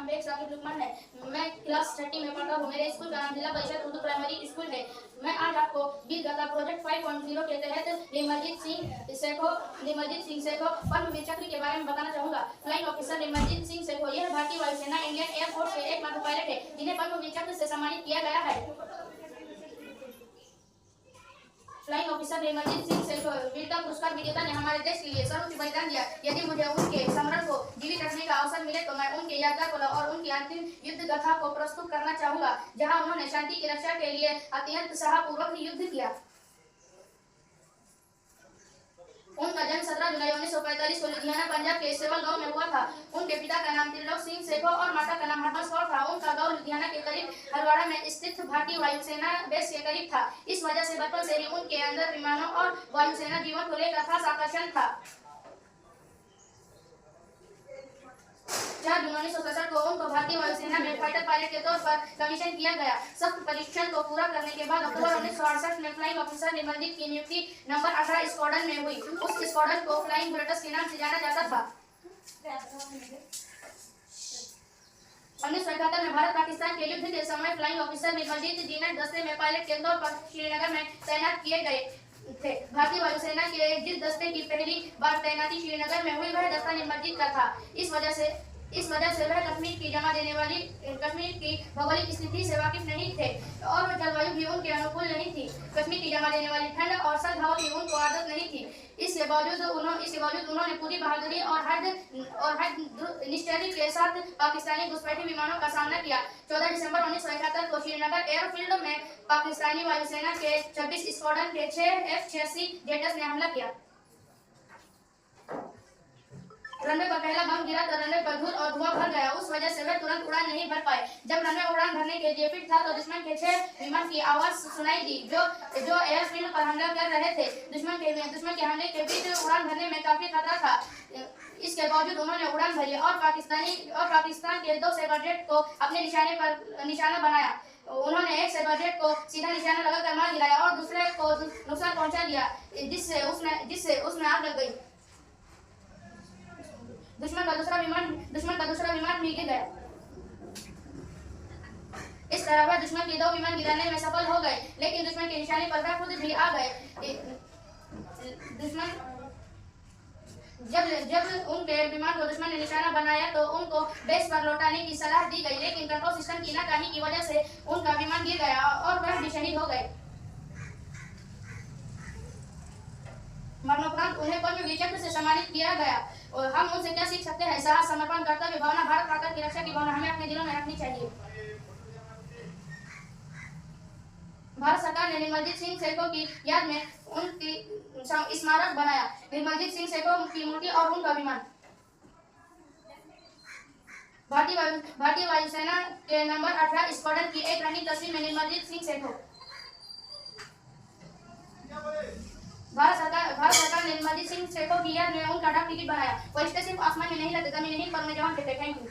नाम बेग साकिब लुकमान है। मैं क्लास 30 में पढ़ता हूँ। मेरे स्कूल का नाम जिला परिषद उर्दू प्राइमरी स्कूल है। मैं आज आपको वीर गाथा प्रोजेक्ट 5.0 के तहत निर्मलजीत सिंह सेखो पद्मवीर चक्र के बारे में बताना चाहूंगा। फ्लाइंग ऑफिसर निर्मलजीत सिंह सेखो यह भारतीय वायुसेना इंडियन एयरफोर्स के एकमात्र पायलट है जिन्हें पद्मवीर चक्र से सम्मानित किया गया है। फ्लाइंग ऑफिसर निर्मलजीत सिंह सेखो वीरता पुरस्कार विजेता ने हमारे देश के लिए सर्वोच्च बलिदान दिया। यदि मुझे उनके स्मरण को जीवित रखने का अवसर मिले तो मैं उनके यात्रा को और उनकी अंतिम युद्ध गाथा को प्रस्तुत करना चाहूंगा, जहां उन्होंने शांति की रक्षा के लिए अत्यंत साहसपूर्वक युद्ध किया। उनका जन्म 17 जुलाई 1945 को लुधियाना पंजाब के सेवल गांव में हुआ था। उनके पिता का नाम त्रिलोक सिंह सेखो और माता का नाम हरबंस कौर था। उनका गांव लुधियाना के करीब हरवाड़ा में स्थित भारतीय वायुसेना बेस के करीब था। इस वजह से बचपन से ही उनके अंदर विमानों और वायुसेना जीवन को लेकर खास आकर्षण था। 4 जून 1967 को उनको भारतीय वायुसेना में फाइटर पायलट के तौर पर कमीशन किया गया। सख्त परीक्षण को पूरा करने के बाद अक्टूबर 1968 में फ्लाइंग ऑफिसर निर्मलजीत की नियुक्ति नंबर 18 स्क्वाड्रन में हुई। उस स्क्वाड्रन को फ्लाइंग बुलेट्स के नाम से जाना जाता था। 1971 में भारत पाकिस्तान के युद्ध के समय फ्लाइंग ऑफिसर निर्मलजीत जी ने दस्ते में पायलट के तौर पर श्रीनगर में तैनात किए गए थे। भारतीय वायुसेना के जिस दस्ते की पहली बार तैनाती श्रीनगर में हुई वह दस्ता निर्मलजीत का था। इस वजह से वह कश्मीर की जमा देने वाली कश्मीर की भौगोलिक स्थिति से वाकिफ नहीं थे और जलवायु भी उनके अनुकूल नहीं थी। कश्मीर की जमा देने वाली ठंड और सर्द हवा की उनको आदत नहीं थी। इसके बावजूद उन्होंने पूरी बहादुरी और निश्चय के साथ पाकिस्तानी घुसपैठी विमानों का सामना किया। 14 दिसंबर 1971 को श्रीनगर एयरफील्ड में पाकिस्तानी वायुसेना के 26 स्क्वाड्रन के 6 F-86 जेटर्स ने हमला किया। रनवे पर पहला बम गिरा तो रनवे पर धूल और धुआं भर गया। उस वजह से वे तुरंत उड़ान नहीं भर पाए। जब रनवे उड़ान भरने के लिए फिट था तो दुश्मन के 6 विमान की आवाज सुनाई दी जो एयरफील्ड पर हमला कर रहे थे। दुश्मन के हमले के बीच उड़ान भरने में काफी खतरा था। इसके बावजूद उन्होंने उड़ान भरी और पाकिस्तान के 2 सेबर जेट को अपने निशाना बनाया। उन्होंने एक सेबर जेट को सीधा निशाना लगाकर मार गिराया और दूसरे को नुकसान पहुंचा दिया, जिससे उसमें आग लग गई। दुश्मन का दूसरा विमान भी गिर गया। इस तरह वह दुश्मन के 2 विमान गिराने में सफल हो गए, लेकिन दुश्मन के निशाने पर वह खुद भी आ गए। जब उनके विमान को दुश्मन ने निशाना बनाया तो उनको बेस पर लौटाने की सलाह दी गई, लेकिन कंट्रोल सिस्टम की नाकामी की वजह से उनका विमान गिर गया और वह भी शहीद हो गए। मरणोपरांत उन्हें पद्मवीर चक्र से सम्मानित किया गया। और हम उनसे क्या सीख सकते हैं? साहस, समर्पण, कर्तव्य भावना, भारत माता की रक्षा की भावना हमें अपने दिलों में रखनी चाहिए। भारत सरकार ने निर्मलजीत सिंह सेखो की याद में उनकी स्मारक बनाया। निर्मलजीत सिंह सेखो की मूर्ति और उनका विमान भारतीय वायुसेना के नंबर 18 स्क्वाड्रन की एक रंगीन तस्वीर में निर्मलजीत सिंह सेखो। भारत सरकार ने निर्मलजीत सिंह सेखो की याद में उनका डाक टिकट बनाया। वो इसके सिर्फ आसमान में नहीं लगे, जमीन नहीं पर उन्हें जवान कहते। Thank you.